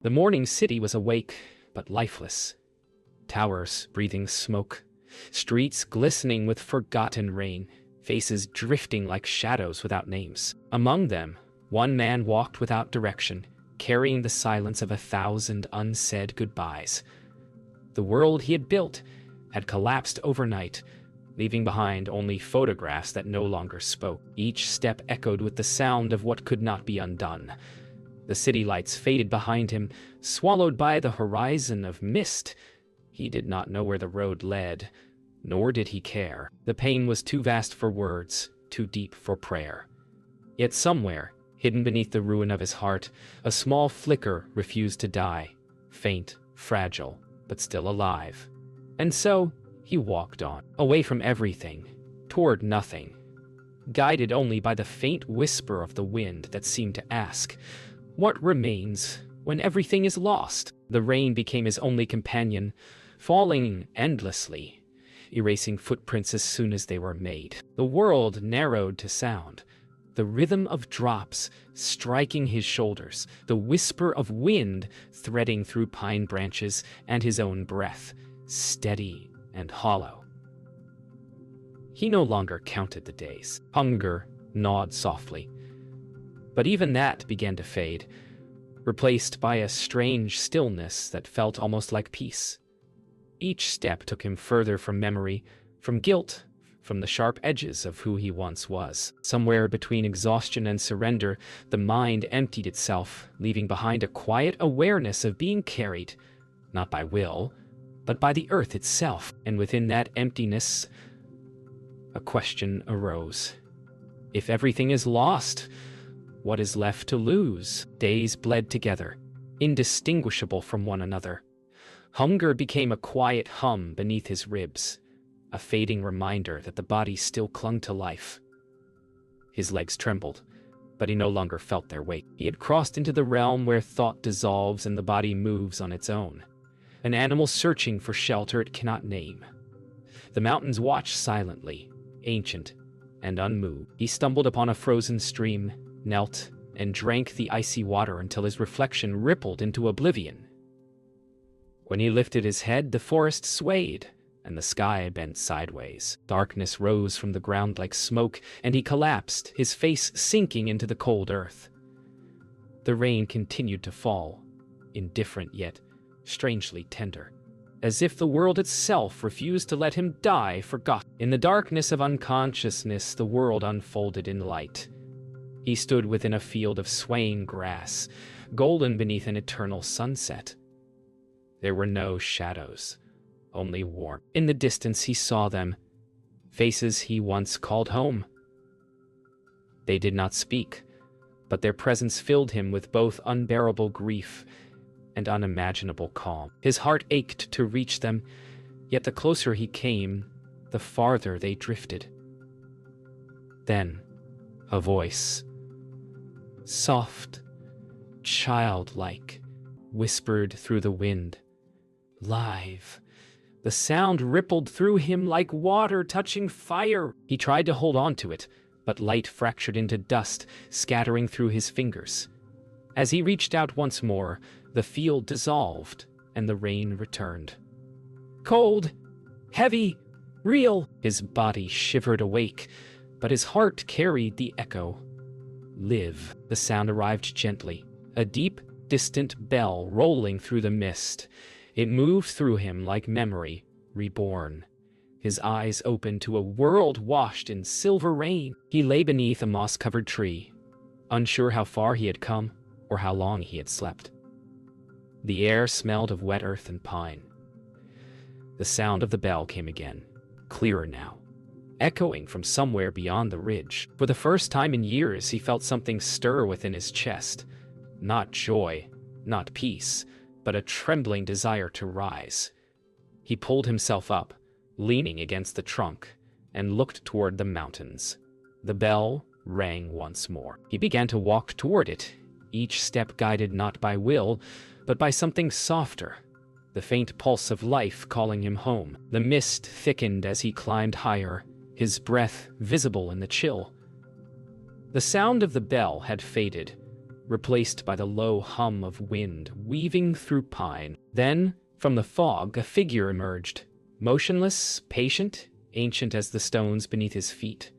The morning city was awake, but lifeless. Towers breathing smoke, streets glistening with forgotten rain, faces drifting like shadows without names. Among them, one man walked without direction, carrying the silence of 1,000 unsaid goodbyes. The world he had built had collapsed overnight, leaving behind only photographs that no longer spoke. Each step echoed with the sound of what could not be undone. The city lights faded behind him, swallowed by the horizon of mist. He did not know where the road led, nor did he care. The pain was too vast for words, too deep for prayer. Yet somewhere, hidden beneath the ruin of his heart, a small flicker refused to die, faint, fragile, but still alive. And so, he walked on, away from everything, toward nothing, guided only by the faint whisper of the wind that seemed to ask, "What remains when everything is lost?" The rain became his only companion, falling endlessly, erasing footprints as soon as they were made. The world narrowed to sound, the rhythm of drops striking his shoulders, the whisper of wind threading through pine branches, and his own breath, steady and hollow. He no longer counted the days. Hunger gnawed softly. But even that began to fade, replaced by a strange stillness that felt almost like peace. Each step took him further from memory, from guilt, from the sharp edges of who he once was. Somewhere between exhaustion and surrender, the mind emptied itself, leaving behind a quiet awareness of being carried, not by will, but by the earth itself. And within that emptiness, a question arose. If everything is lost, what is left to lose? Days bled together, indistinguishable from one another. Hunger became a quiet hum beneath his ribs, a fading reminder that the body still clung to life. His legs trembled, but he no longer felt their weight. He had crossed into the realm where thought dissolves and the body moves on its own. An animal searching for shelter it cannot name. The mountains watched silently, ancient and unmoved. He stumbled upon a frozen stream, knelt, and drank the icy water until his reflection rippled into oblivion. When he lifted his head, the forest swayed, and the sky bent sideways. Darkness rose from the ground like smoke, and he collapsed, his face sinking into the cold earth. The rain continued to fall, indifferent yet strangely tender, as if the world itself refused to let him die forgotten. In the darkness of unconsciousness, the world unfolded in light. He stood within a field of swaying grass, golden beneath an eternal sunset. There were no shadows, only warmth. In the distance he saw them, faces he once called home. They did not speak, but their presence filled him with both unbearable grief and unimaginable calm. His heart ached to reach them, yet the closer he came, the farther they drifted. Then, a voice, soft, childlike, whispered through the wind, "Live." The sound rippled through him like water touching fire. He tried to hold on to it, but light fractured into dust, scattering through his fingers. As he reached out once more, the field dissolved, and the rain returned. Cold, heavy, real. His body shivered awake, but his heart carried the echo. Live. The sound arrived gently, a deep, distant bell rolling through the mist. It moved through him like memory, reborn. His eyes opened to a world washed in silver rain. He lay beneath a moss-covered tree, unsure how far he had come or how long he had slept. The air smelled of wet earth and pine. The sound of the bell came again, clearer now, echoing from somewhere beyond the ridge. For the first time in years, he felt something stir within his chest. Not joy, not peace, but a trembling desire to rise. He pulled himself up, leaning against the trunk, and looked toward the mountains. The bell rang once more. He began to walk toward it, each step guided not by will, but by something softer, the faint pulse of life calling him home. The mist thickened as he climbed higher, his breath visible in the chill. The sound of the bell had faded, replaced by the low hum of wind weaving through pine. Then, from the fog, a figure emerged, motionless, patient, ancient as the stones beneath his feet.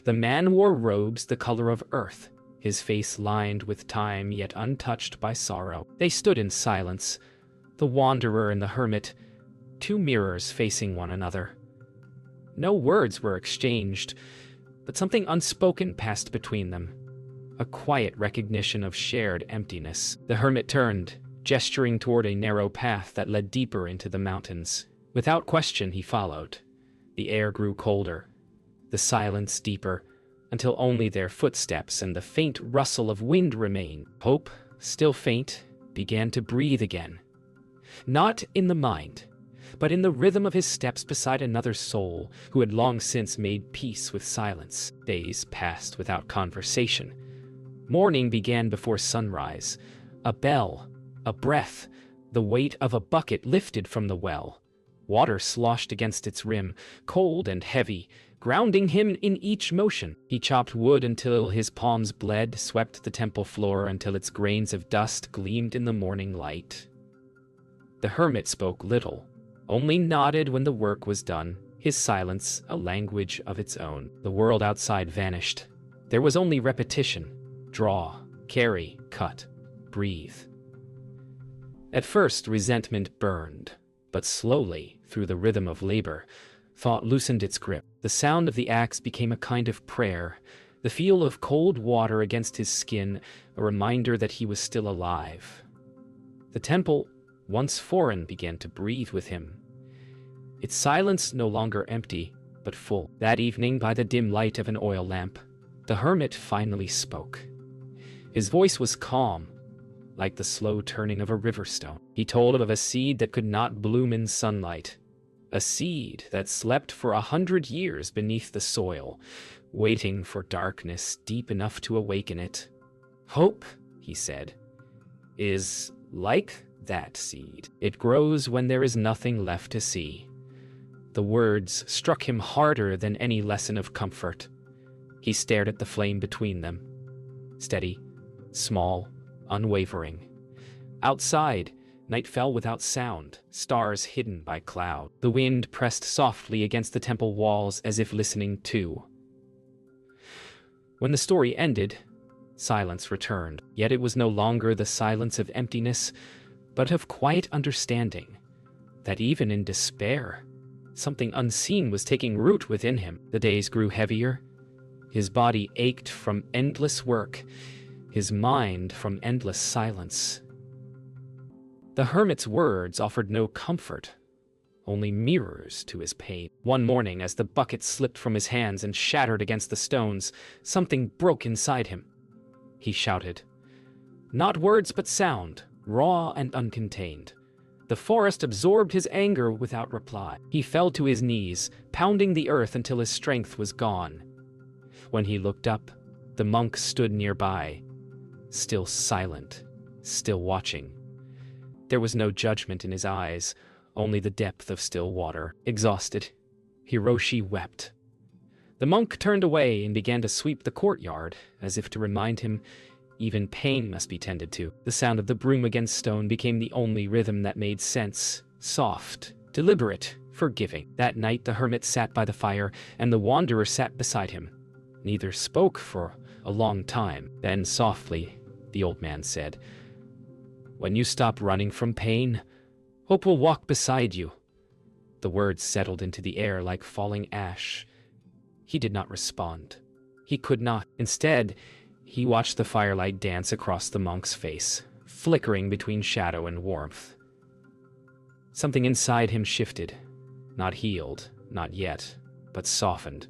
The man wore robes the color of earth, his face lined with time yet untouched by sorrow. They stood in silence, the wanderer and the hermit, two mirrors facing one another. No words were exchanged, but something unspoken passed between them. A quiet recognition of shared emptiness. The hermit turned, gesturing toward a narrow path that led deeper into the mountains. Without question, he followed. The air grew colder, the silence deeper, until only their footsteps and the faint rustle of wind remained. Hope, still faint, began to breathe again. Not in the mind, but in the rhythm of his steps beside another soul who had long since made peace with silence. Days passed without conversation. Morning began before sunrise. A bell, a breath, the weight of a bucket lifted from the well. Water sloshed against its rim, cold and heavy, grounding him in each motion. He chopped wood until his palms bled, swept the temple floor until its grains of dust gleamed in the morning light. The hermit spoke little, only nodded when the work was done, his silence a language of its own. The world outside vanished. There was only repetition. Draw, carry, cut, breathe. At first, resentment burned, but slowly, through the rhythm of labor, thought loosened its grip. The sound of the axe became a kind of prayer, the feel of cold water against his skin, a reminder that he was still alive. The temple, once foreign, began to breathe with him. Its silence no longer empty, but full. That evening, by the dim light of an oil lamp, the hermit finally spoke. His voice was calm, like the slow turning of a river stone. He told of a seed that could not bloom in sunlight, a seed that slept for 100 years beneath the soil, waiting for darkness deep enough to awaken it. Hope, he said, is like that seed. It grows when there is nothing left to see. The words struck him harder than any lesson of comfort. He stared at the flame between them. Steady, small, unwavering. Outside, night fell without sound, stars hidden by cloud. The wind pressed softly against the temple walls as if listening too. When the story ended, silence returned. Yet it was no longer the silence of emptiness, but of quiet understanding, that even in despair, something unseen was taking root within him. The days grew heavier. His body ached from endless work, his mind from endless silence. The hermit's words offered no comfort, only mirrors to his pain. One morning, as the bucket slipped from his hands and shattered against the stones, something broke inside him. He shouted. Not words but sound, raw and uncontained. The forest absorbed his anger without reply. He fell to his knees, pounding the earth until his strength was gone. When he looked up, the monk stood nearby, still silent, still watching. There was no judgment in his eyes, only the depth of still water. Exhausted, Hiroshi wept. The monk turned away and began to sweep the courtyard, as if to remind him even pain must be tended to. The sound of the broom against stone became the only rhythm that made sense, soft, deliberate, forgiving. That night the hermit sat by the fire, and the wanderer sat beside him. Neither spoke for a long time. Then softly, the old man said, "When you stop running from pain, hope will walk beside you." The words settled into the air like falling ash. He did not respond. He could not. Instead, he watched the firelight dance across the monk's face, flickering between shadow and warmth. Something inside him shifted, not healed, not yet, but softened.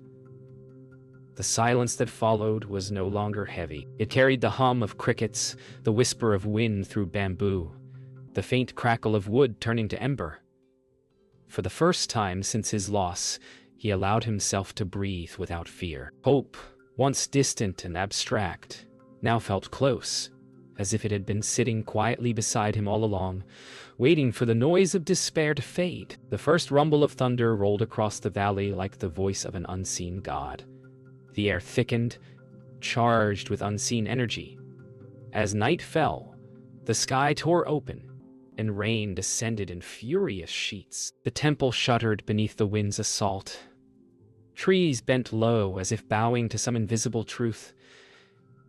The silence that followed was no longer heavy. It carried the hum of crickets, the whisper of wind through bamboo, the faint crackle of wood turning to ember. For the first time since his loss, he allowed himself to breathe without fear. Hope, once distant and abstract, now felt close, as if it had been sitting quietly beside him all along, waiting for the noise of despair to fade. The first rumble of thunder rolled across the valley like the voice of an unseen god. The air thickened, charged with unseen energy. As night fell, the sky tore open, and rain descended in furious sheets. The temple shuddered beneath the wind's assault. Trees bent low as if bowing to some invisible truth.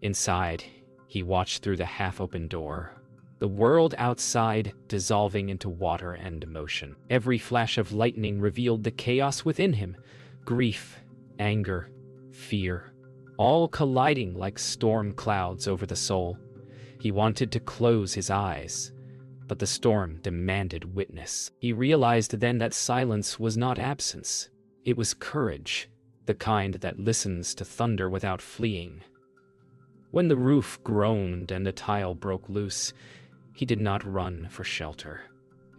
Inside, he watched through the half-open door, the world outside dissolving into water and motion. Every flash of lightning revealed the chaos within him, grief, anger, fear, all colliding like storm clouds over the soul. He wanted to close his eyes, but the storm demanded witness. He realized then that silence was not absence. It was courage, the kind that listens to thunder without fleeing. When the roof groaned and the tile broke loose, he did not run for shelter.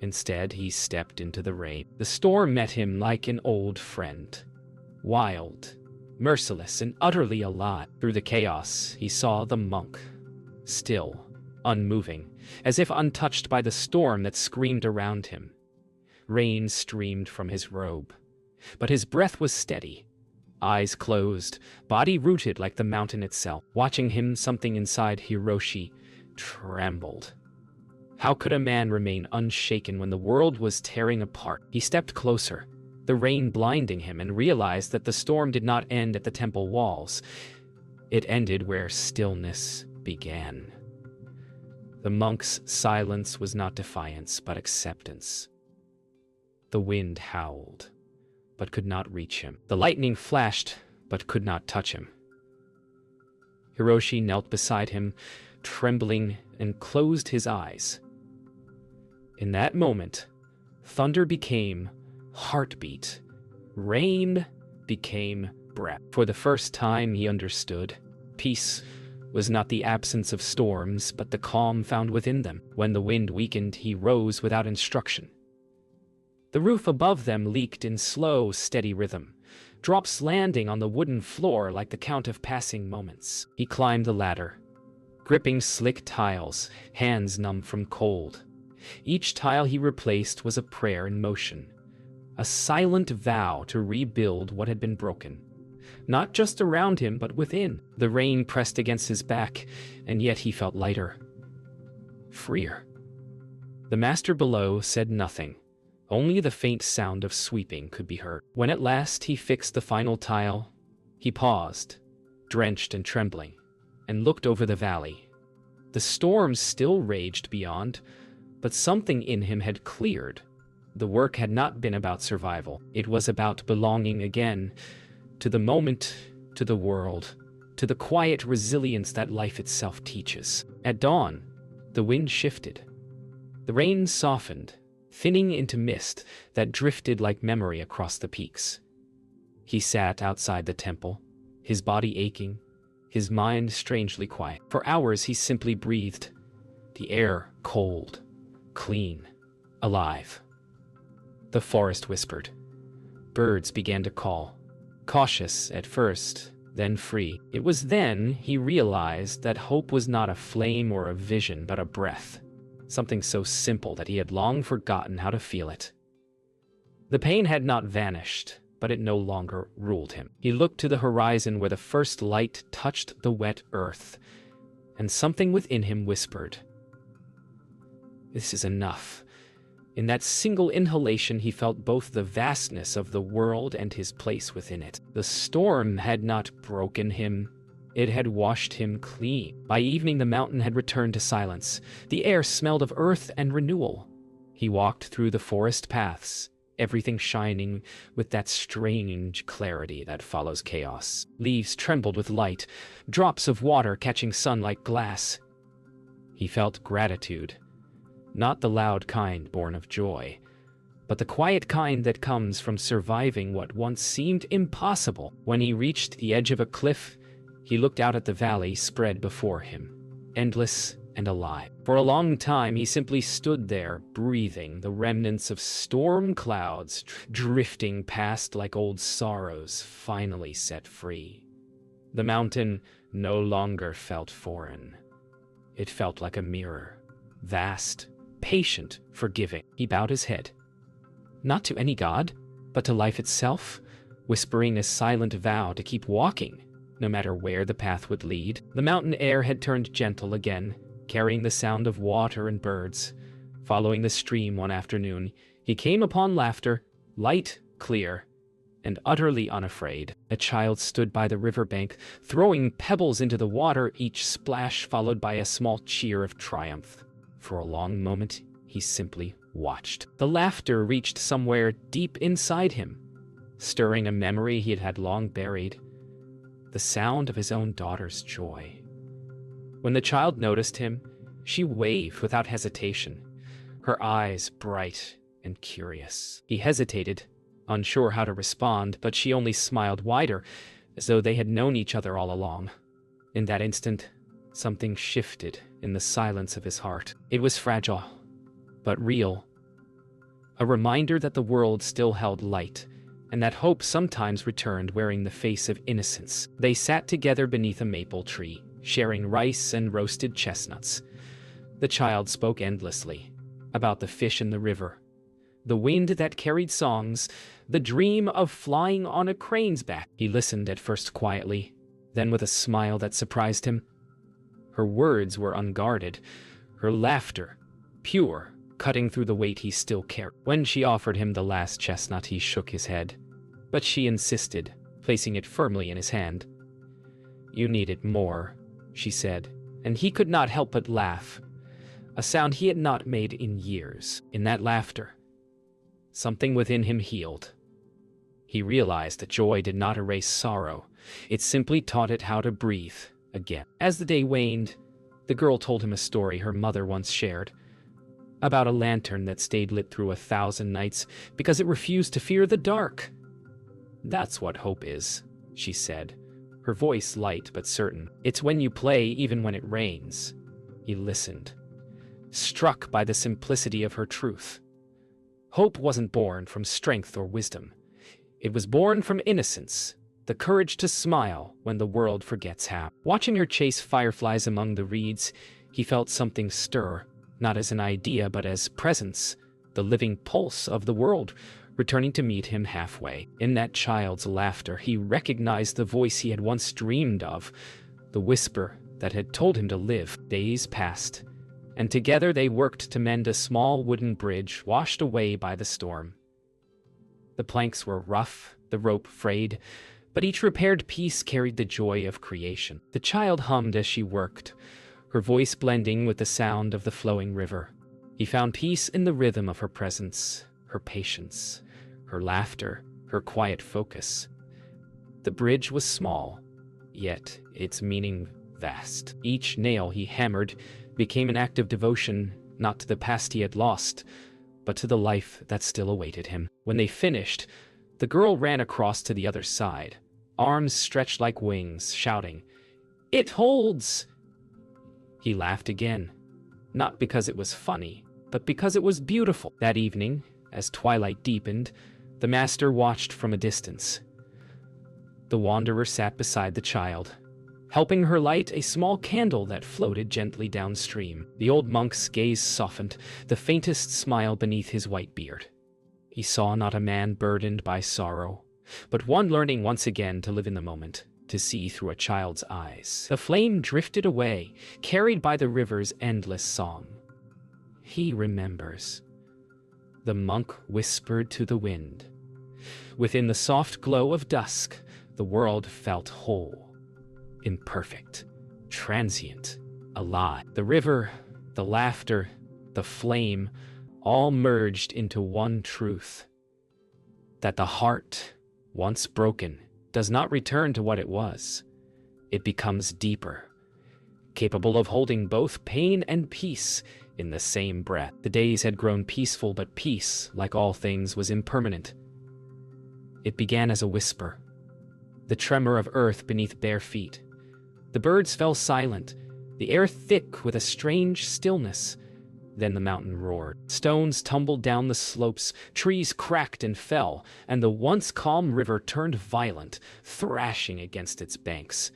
Instead, he stepped into the rain. The storm met him like an old friend, wild, merciless, and utterly alive. Through the chaos, he saw the monk, still, unmoving, as if untouched by the storm that screamed around him. Rain streamed from his robe, but his breath was steady. Eyes closed, body rooted like the mountain itself. Watching him, something inside Hiroshi trembled. How could a man remain unshaken when the world was tearing apart? He stepped closer, the rain blinding him, and realized that the storm did not end at the temple walls. It ended where stillness began. The monk's silence was not defiance, but acceptance. The wind howled, but could not reach him. The lightning flashed, but could not touch him. Hiroshi knelt beside him, trembling, and closed his eyes. In that moment, thunder became heartbeat. Rain became breath. For the first time, he understood. Peace was not the absence of storms, but the calm found within them. When the wind weakened, he rose without instruction. The roof above them leaked in slow, steady rhythm, drops landing on the wooden floor like the count of passing moments. He climbed the ladder, gripping slick tiles, hands numb from cold. Each tile he replaced was a prayer in motion, a silent vow to rebuild what had been broken. Not just around him, but within. The rain pressed against his back, and yet he felt lighter, freer. The master below said nothing. Only the faint sound of sweeping could be heard. When at last he fixed the final tile, he paused, drenched and trembling, and looked over the valley. The storm still raged beyond, but something in him had cleared. The work had not been about survival. It was about belonging again, to the moment, to the world, to the quiet resilience that life itself teaches. At dawn, the wind shifted. The rain softened, thinning into mist that drifted like memory across the peaks. He sat outside the temple, his body aching, his mind strangely quiet. For hours he simply breathed, the air cold, clean, alive. The forest whispered. Birds began to call, cautious at first, then free. It was then he realized that hope was not a flame or a vision, but a breath. Something so simple that he had long forgotten how to feel it. The pain had not vanished, but it no longer ruled him. He looked to the horizon where the first light touched the wet earth, and something within him whispered, "This is enough." In that single inhalation, he felt both the vastness of the world and his place within it. The storm had not broken him. It had washed him clean. By evening, the mountain had returned to silence. The air smelled of earth and renewal. He walked through the forest paths, everything shining with that strange clarity that follows chaos. Leaves trembled with light, drops of water catching sun like glass. He felt gratitude. Not the loud kind born of joy, but the quiet kind that comes from surviving what once seemed impossible. When he reached the edge of a cliff, he looked out at the valley spread before him, endless and alive. For a long time, he simply stood there, breathing, the remnants of storm clouds drifting past like old sorrows finally set free. The mountain no longer felt foreign. It felt like a mirror, vast, patient, forgiving. He bowed his head, not to any god, but to life itself, whispering a silent vow to keep walking, no matter where the path would lead. The mountain air had turned gentle again, carrying the sound of water and birds. Following the stream one afternoon, he came upon laughter, light, clear, and utterly unafraid. A child stood by the riverbank, throwing pebbles into the water, each splash followed by a small cheer of triumph. For a long moment, he simply watched. The laughter reached somewhere deep inside him, stirring a memory he had long buried, the sound of his own daughter's joy. When the child noticed him, she waved without hesitation, her eyes bright and curious. He hesitated, unsure how to respond, but she only smiled wider, as though they had known each other all along. In that instant, something shifted in the silence of his heart. It was fragile, but real. A reminder that the world still held light, and that hope sometimes returned wearing the face of innocence. They sat together beneath a maple tree, sharing rice and roasted chestnuts. The child spoke endlessly about the fish in the river, the wind that carried songs, the dream of flying on a crane's back. He listened at first quietly, then with a smile that surprised him. Her words were unguarded, her laughter pure, cutting through the weight he still carried. When she offered him the last chestnut, he shook his head, but she insisted, placing it firmly in his hand. "You needed more," she said, and he could not help but laugh, a sound he had not made in years. In that laughter, something within him healed. He realized that joy did not erase sorrow. It simply taught it how to breathe again. As the day waned, the girl told him a story her mother once shared, about a lantern that stayed lit through 1,000 nights because it refused to fear the dark. "That's what hope is," she said, her voice light but certain. "It's when you play even when it rains." He listened, struck by the simplicity of her truth. Hope wasn't born from strength or wisdom. It was born from innocence, the courage to smile when the world forgets how. Watching her chase fireflies among the reeds, he felt something stir, not as an idea but as presence, the living pulse of the world, returning to meet him halfway. In that child's laughter, he recognized the voice he had once dreamed of, the whisper that had told him to live. Days passed, and together they worked to mend a small wooden bridge washed away by the storm. The planks were rough, the rope frayed, but each repaired piece carried the joy of creation. The child hummed as she worked, her voice blending with the sound of the flowing river. He found peace in the rhythm of her presence, her patience, her laughter, her quiet focus. The bridge was small, yet its meaning vast. Each nail he hammered became an act of devotion, not to the past he had lost, but to the life that still awaited him. When they finished, the girl ran across to the other side, arms stretched like wings, shouting, "It holds!" He laughed again, not because it was funny, but because it was beautiful. That evening, as twilight deepened, the master watched from a distance. The wanderer sat beside the child, helping her light a small candle that floated gently downstream. The old monk's gaze softened, the faintest smile beneath his white beard. He saw not a man burdened by sorrow, but one learning once again to live in the moment, to see through a child's eyes. The flame drifted away, carried by the river's endless song. "He remembers," the monk whispered to the wind. Within the soft glow of dusk, the world felt whole, imperfect, transient, alive. The river, the laughter, the flame, all merged into one truth: that the heart, once broken, does not return to what it was. It becomes deeper, capable of holding both pain and peace in the same breath. The days had grown peaceful, but peace, like all things, was impermanent. It began as a whisper, the tremor of earth beneath bare feet. The birds fell silent, the air thick with a strange stillness. Then the mountain roared. Stones tumbled down the slopes, trees cracked and fell, and the once calm river turned violent, thrashing against its banks.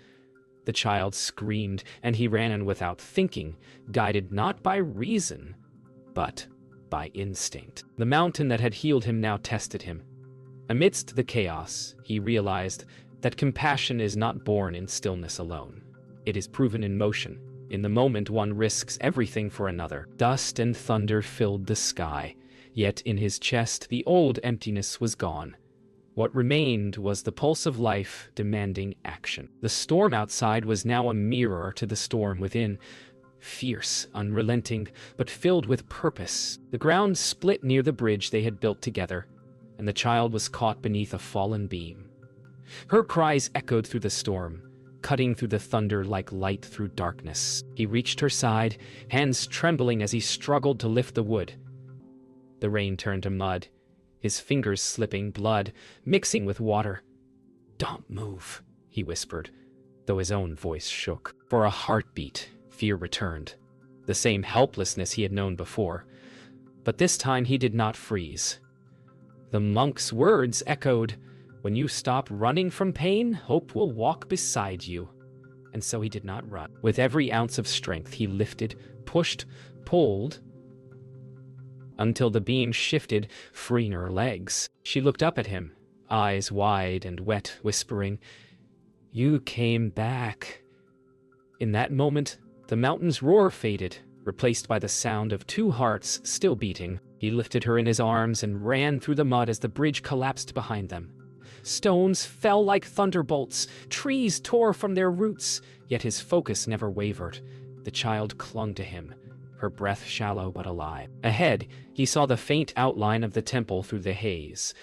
The child screamed, and he ran in without thinking, guided not by reason, but by instinct. The mountain that had healed him now tested him. Amidst the chaos, he realized that compassion is not born in stillness alone. It is proven in motion. In the moment one risks everything for another. Dust and thunder filled the sky, yet in his chest the old emptiness was gone. What remained was the pulse of life demanding action. The storm outside was now a mirror to the storm within, fierce, unrelenting, but filled with purpose. The ground split near the bridge they had built together, and the child was caught beneath a fallen beam. Her cries echoed through the storm, cutting through the thunder like light through darkness. He reached her side, hands trembling as he struggled to lift the wood. The rain turned to mud, his fingers slipping, blood mixing with water. "Don't move," he whispered, though his own voice shook. For a heartbeat, fear returned, the same helplessness he had known before. But this time he did not freeze. The monk's words echoed, "When you stop running from pain, hope will walk beside you." And so he did not run. With every ounce of strength he lifted, pushed, pulled, until the beam shifted, freeing her legs. She looked up at him, eyes wide and wet, whispering, "You came back." In that moment, the mountain's roar faded, replaced by the sound of two hearts still beating. He lifted her in his arms and ran through the mud as the bridge collapsed behind them. Stones fell like thunderbolts, trees tore from their roots, yet his focus never wavered. The child clung to him, her breath shallow but alive. Ahead, he saw the faint outline of the temple through the haze.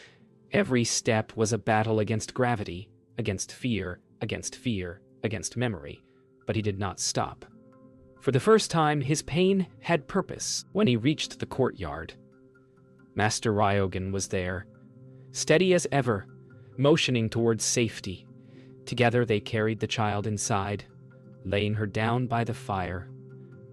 Every step was a battle against gravity, against fear, against memory. But he did not stop. For the first time, his pain had purpose. When he reached the courtyard, Master Ryogan was there, steady as ever, motioning towards safety. Together they carried the child inside, laying her down by the fire.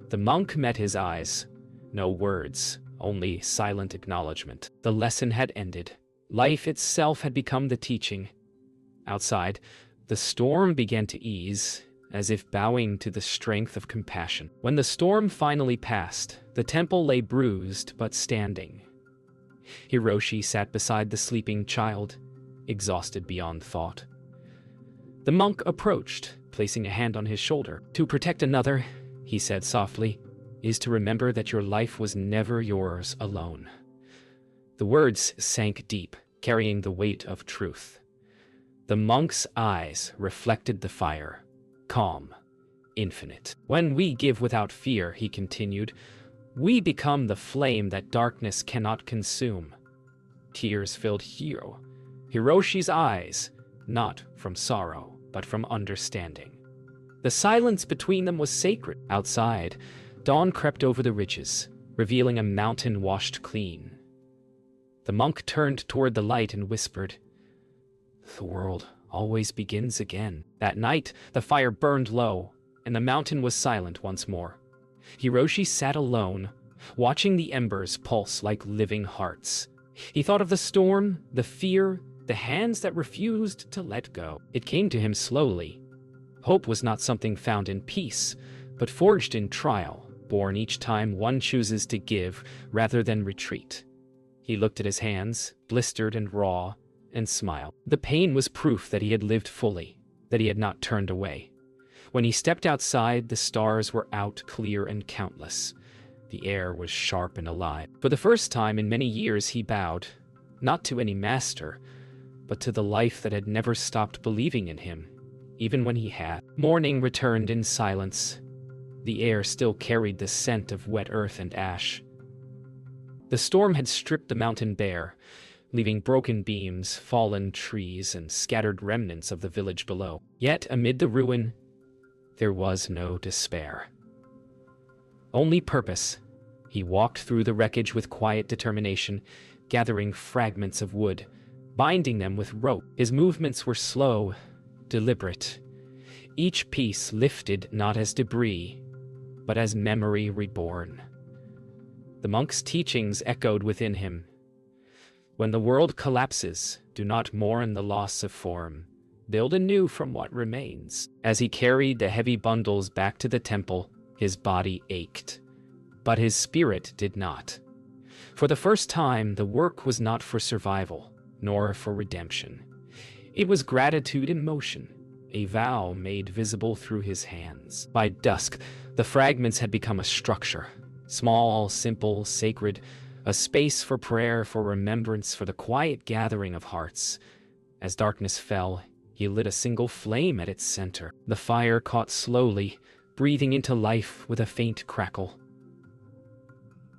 The monk met his eyes. No words, only silent acknowledgement. The lesson had ended. Life itself had become the teaching. Outside, the storm began to ease, as if bowing to the strength of compassion. When the storm finally passed, the temple lay bruised but standing. Hiroshi sat beside the sleeping child, exhausted beyond thought. The monk approached, placing a hand on his shoulder. "To protect another," he said softly, "is to remember that your life was never yours alone." The words sank deep, carrying the weight of truth. The monk's eyes reflected the fire, calm, infinite. "When we give without fear," he continued, "we become the flame that darkness cannot consume." Tears filled Hiroshi's eyes, not from sorrow, but from understanding. The silence between them was sacred. Outside, dawn crept over the ridges, revealing a mountain washed clean. The monk turned toward the light and whispered, "The world always begins again." That night, the fire burned low, and the mountain was silent once more. Hiroshi sat alone, watching the embers pulse like living hearts. He thought of the storm, the fear, the hands that refused to let go. It came to him slowly. Hope was not something found in peace, but forged in trial, born each time one chooses to give rather than retreat. He looked at his hands, blistered and raw, and smiled. The pain was proof that he had lived fully, that he had not turned away. When he stepped outside, the stars were out, clear and countless. The air was sharp and alive. For the first time in many years he bowed, not to any master, but to the life that had never stopped believing in him, even when he had. Morning returned in silence. The air still carried the scent of wet earth and ash. The storm had stripped the mountain bare, leaving broken beams, fallen trees, and scattered remnants of the village below. Yet amid the ruin, there was no despair. Only purpose. He walked through the wreckage with quiet determination, gathering fragments of wood, binding them with rope. His movements were slow, deliberate. Each piece lifted not as debris, but as memory reborn. The monk's teachings echoed within him. When the world collapses, do not mourn the loss of form. Build anew from what remains. As he carried the heavy bundles back to the temple, his body ached, but his spirit did not. For the first time, the work was not for survival, nor for redemption. It was gratitude in motion, a vow made visible through his hands. By dusk, the fragments had become a structure, small, simple, sacred, a space for prayer, for remembrance, for the quiet gathering of hearts. As darkness fell, he lit a single flame at its center. The fire caught slowly, breathing into life with a faint crackle.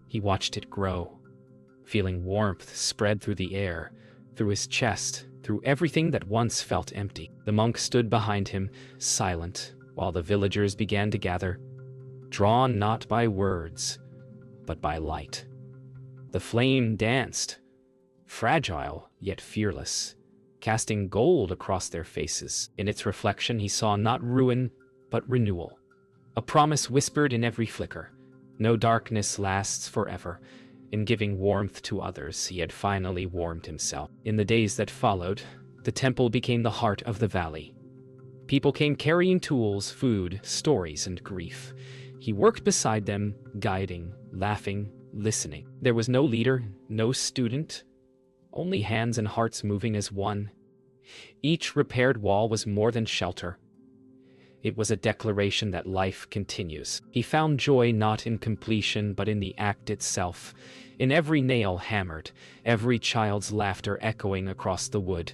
He watched it grow, feeling warmth spread through the air, through his chest, through everything that once felt empty. The monk stood behind him, silent, while the villagers began to gather, drawn not by words, but by light. The flame danced, fragile yet fearless, casting gold across their faces. In its reflection he saw not ruin, but renewal. A promise whispered in every flicker. No darkness lasts forever. In giving warmth to others, he had finally warmed himself. In the days that followed, the temple became the heart of the valley. People came carrying tools, food, stories, and grief. He worked beside them, guiding, laughing, listening. There was no leader, no student, only hands and hearts moving as one. Each repaired wall was more than shelter. It was a declaration that life continues. He found joy not in completion, but in the act itself, in every nail hammered, every child's laughter echoing across the wood.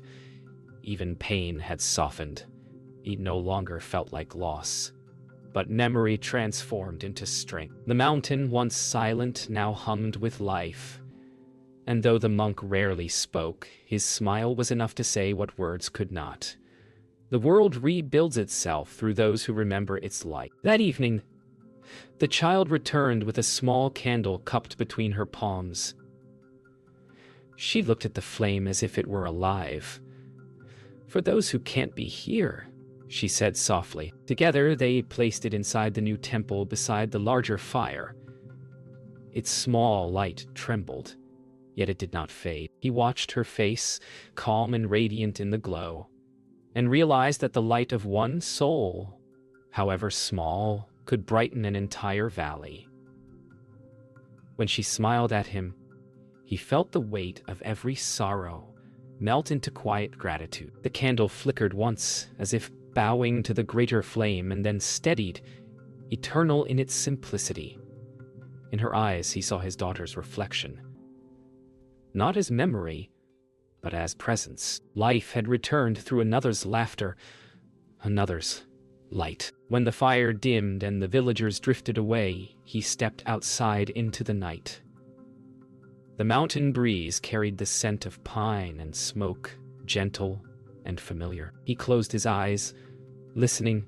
Even pain had softened. It no longer felt like loss, but memory transformed into strength. The mountain, once silent, now hummed with life. And though the monk rarely spoke, his smile was enough to say what words could not. The world rebuilds itself through those who remember its light. That evening, the child returned with a small candle cupped between her palms. She looked at the flame as if it were alive. "For those who can't be here," she said softly. Together they placed it inside the new temple beside the larger fire. Its small light trembled, yet it did not fade. He watched her face, calm and radiant in the glow, and realized that the light of one soul, however small, could brighten an entire valley. When she smiled at him, he felt the weight of every sorrow melt into quiet gratitude. The candle flickered once, as if bowing to the greater flame, and then steadied, eternal in its simplicity. In her eyes he saw his daughter's reflection. Not as memory, but as presence. Life had returned through another's laughter, another's light. When the fire dimmed and the villagers drifted away, he stepped outside into the night. The mountain breeze carried the scent of pine and smoke, gentle and familiar. He closed his eyes, listening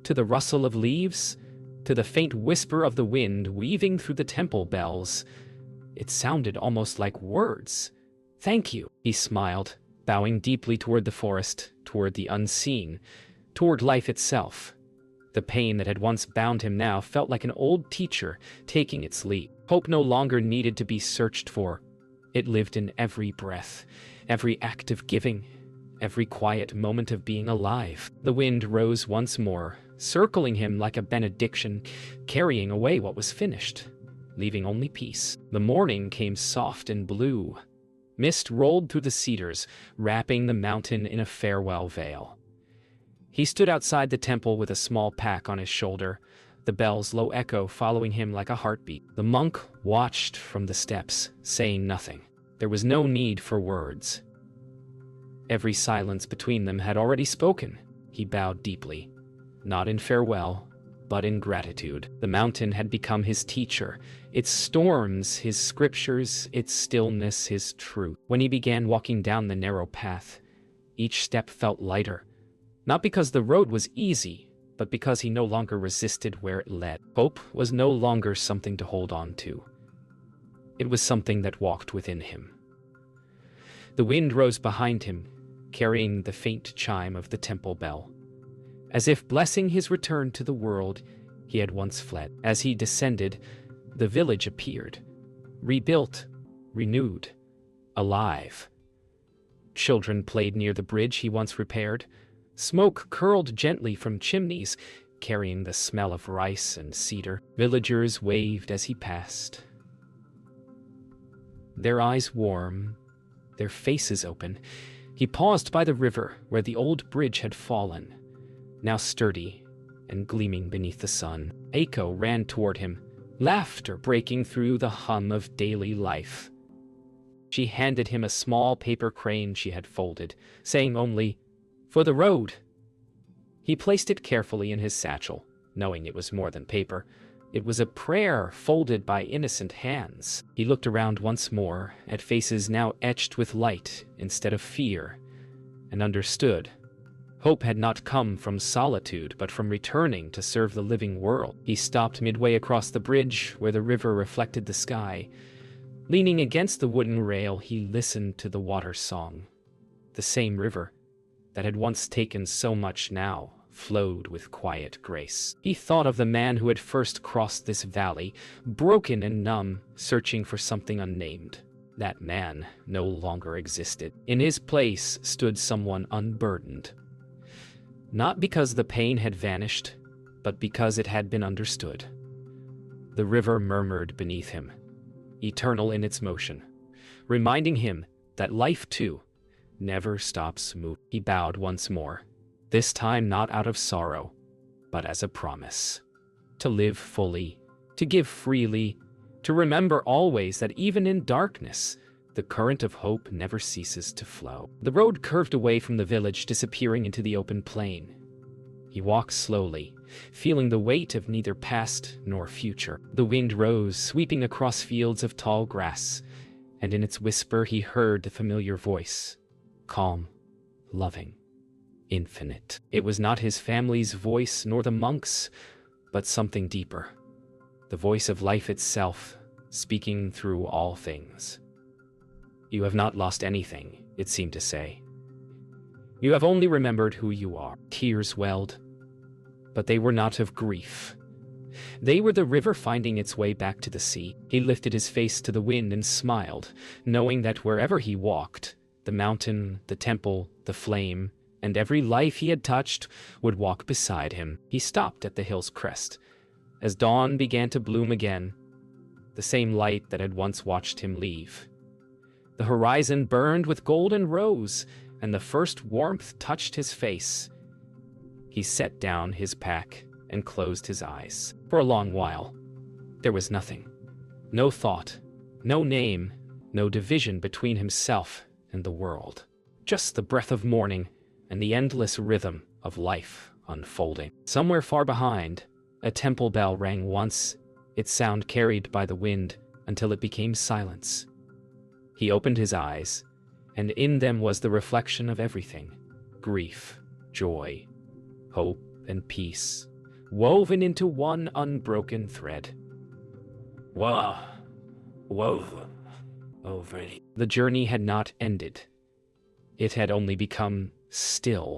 to the rustle of leaves, to the faint whisper of the wind weaving through the temple bells. It sounded almost like words. "Thank you," he smiled, bowing deeply toward the forest, toward the unseen, toward life itself. The pain that had once bound him now felt like an old teacher taking its leave. Hope no longer needed to be searched for. It lived in every breath, every act of giving, every quiet moment of being alive. The wind rose once more, circling him like a benediction, carrying away what was finished, leaving only peace. The morning came soft and blue. Mist rolled through the cedars, wrapping the mountain in a farewell veil. He stood outside the temple with a small pack on his shoulder, the bell's low echo following him like a heartbeat. The monk watched from the steps, saying nothing. There was no need for words. Every silence between them had already spoken. He bowed deeply, not in farewell, but in gratitude. The mountain had become his teacher, its storms, his scriptures, its stillness, his truth. When he began walking down the narrow path, each step felt lighter, not because the road was easy, but because he no longer resisted where it led. Hope was no longer something to hold on to. It was something that walked within him. The wind rose behind him, carrying the faint chime of the temple bell. As if blessing his return to the world he had once fled. As he descended, the village appeared, rebuilt, renewed, alive. Children played near the bridge he once repaired. Smoke curled gently from chimneys, carrying the smell of rice and cedar. Villagers waved as he passed, their eyes warm, their faces open. He paused by the river where the old bridge had fallen, now sturdy and gleaming beneath the sun. Aiko ran toward him, laughter breaking through the hum of daily life. She handed him a small paper crane she had folded, saying only, "For the road." He placed it carefully in his satchel, knowing it was more than paper. It was a prayer folded by innocent hands. He looked around once more, at faces now etched with light instead of fear, and understood. Hope had not come from solitude, but from returning to serve the living world. He stopped midway across the bridge, where the river reflected the sky. Leaning against the wooden rail, he listened to the water song. The same river that had once taken so much now flowed with quiet grace. He thought of the man who had first crossed this valley, broken and numb, searching for something unnamed. That man no longer existed. In his place stood someone unburdened. Not because the pain had vanished, but because it had been understood. The river murmured beneath him, eternal in its motion, reminding him that life, too, never stops moving. He bowed once more, this time not out of sorrow, but as a promise. To live fully, to give freely, to remember always that even in darkness, the current of hope never ceases to flow. The road curved away from the village, disappearing into the open plain. He walked slowly, feeling the weight of neither past nor future. The wind rose, sweeping across fields of tall grass, and in its whisper he heard the familiar voice, calm, loving, infinite. It was not his family's voice nor the monks', but something deeper, the voice of life itself, speaking through all things. "You have not lost anything," it seemed to say. "You have only remembered who you are." Tears welled, but they were not of grief. They were the river finding its way back to the sea. He lifted his face to the wind and smiled, knowing that wherever he walked, the mountain, the temple, the flame, and every life he had touched would walk beside him. He stopped at the hill's crest. As dawn began to bloom again, the same light that had once watched him leave. The horizon burned with golden rose, and the first warmth touched his face. He set down his pack and closed his eyes. For a long while, there was nothing. No thought, no name, no division between himself and the world. Just the breath of morning and the endless rhythm of life unfolding. Somewhere far behind, a temple bell rang once, its sound carried by the wind until it became silence. He opened his eyes, and in them was the reflection of everything: grief, joy, hope, and peace, woven into one unbroken thread. Woven. The journey had not ended. It had only become still.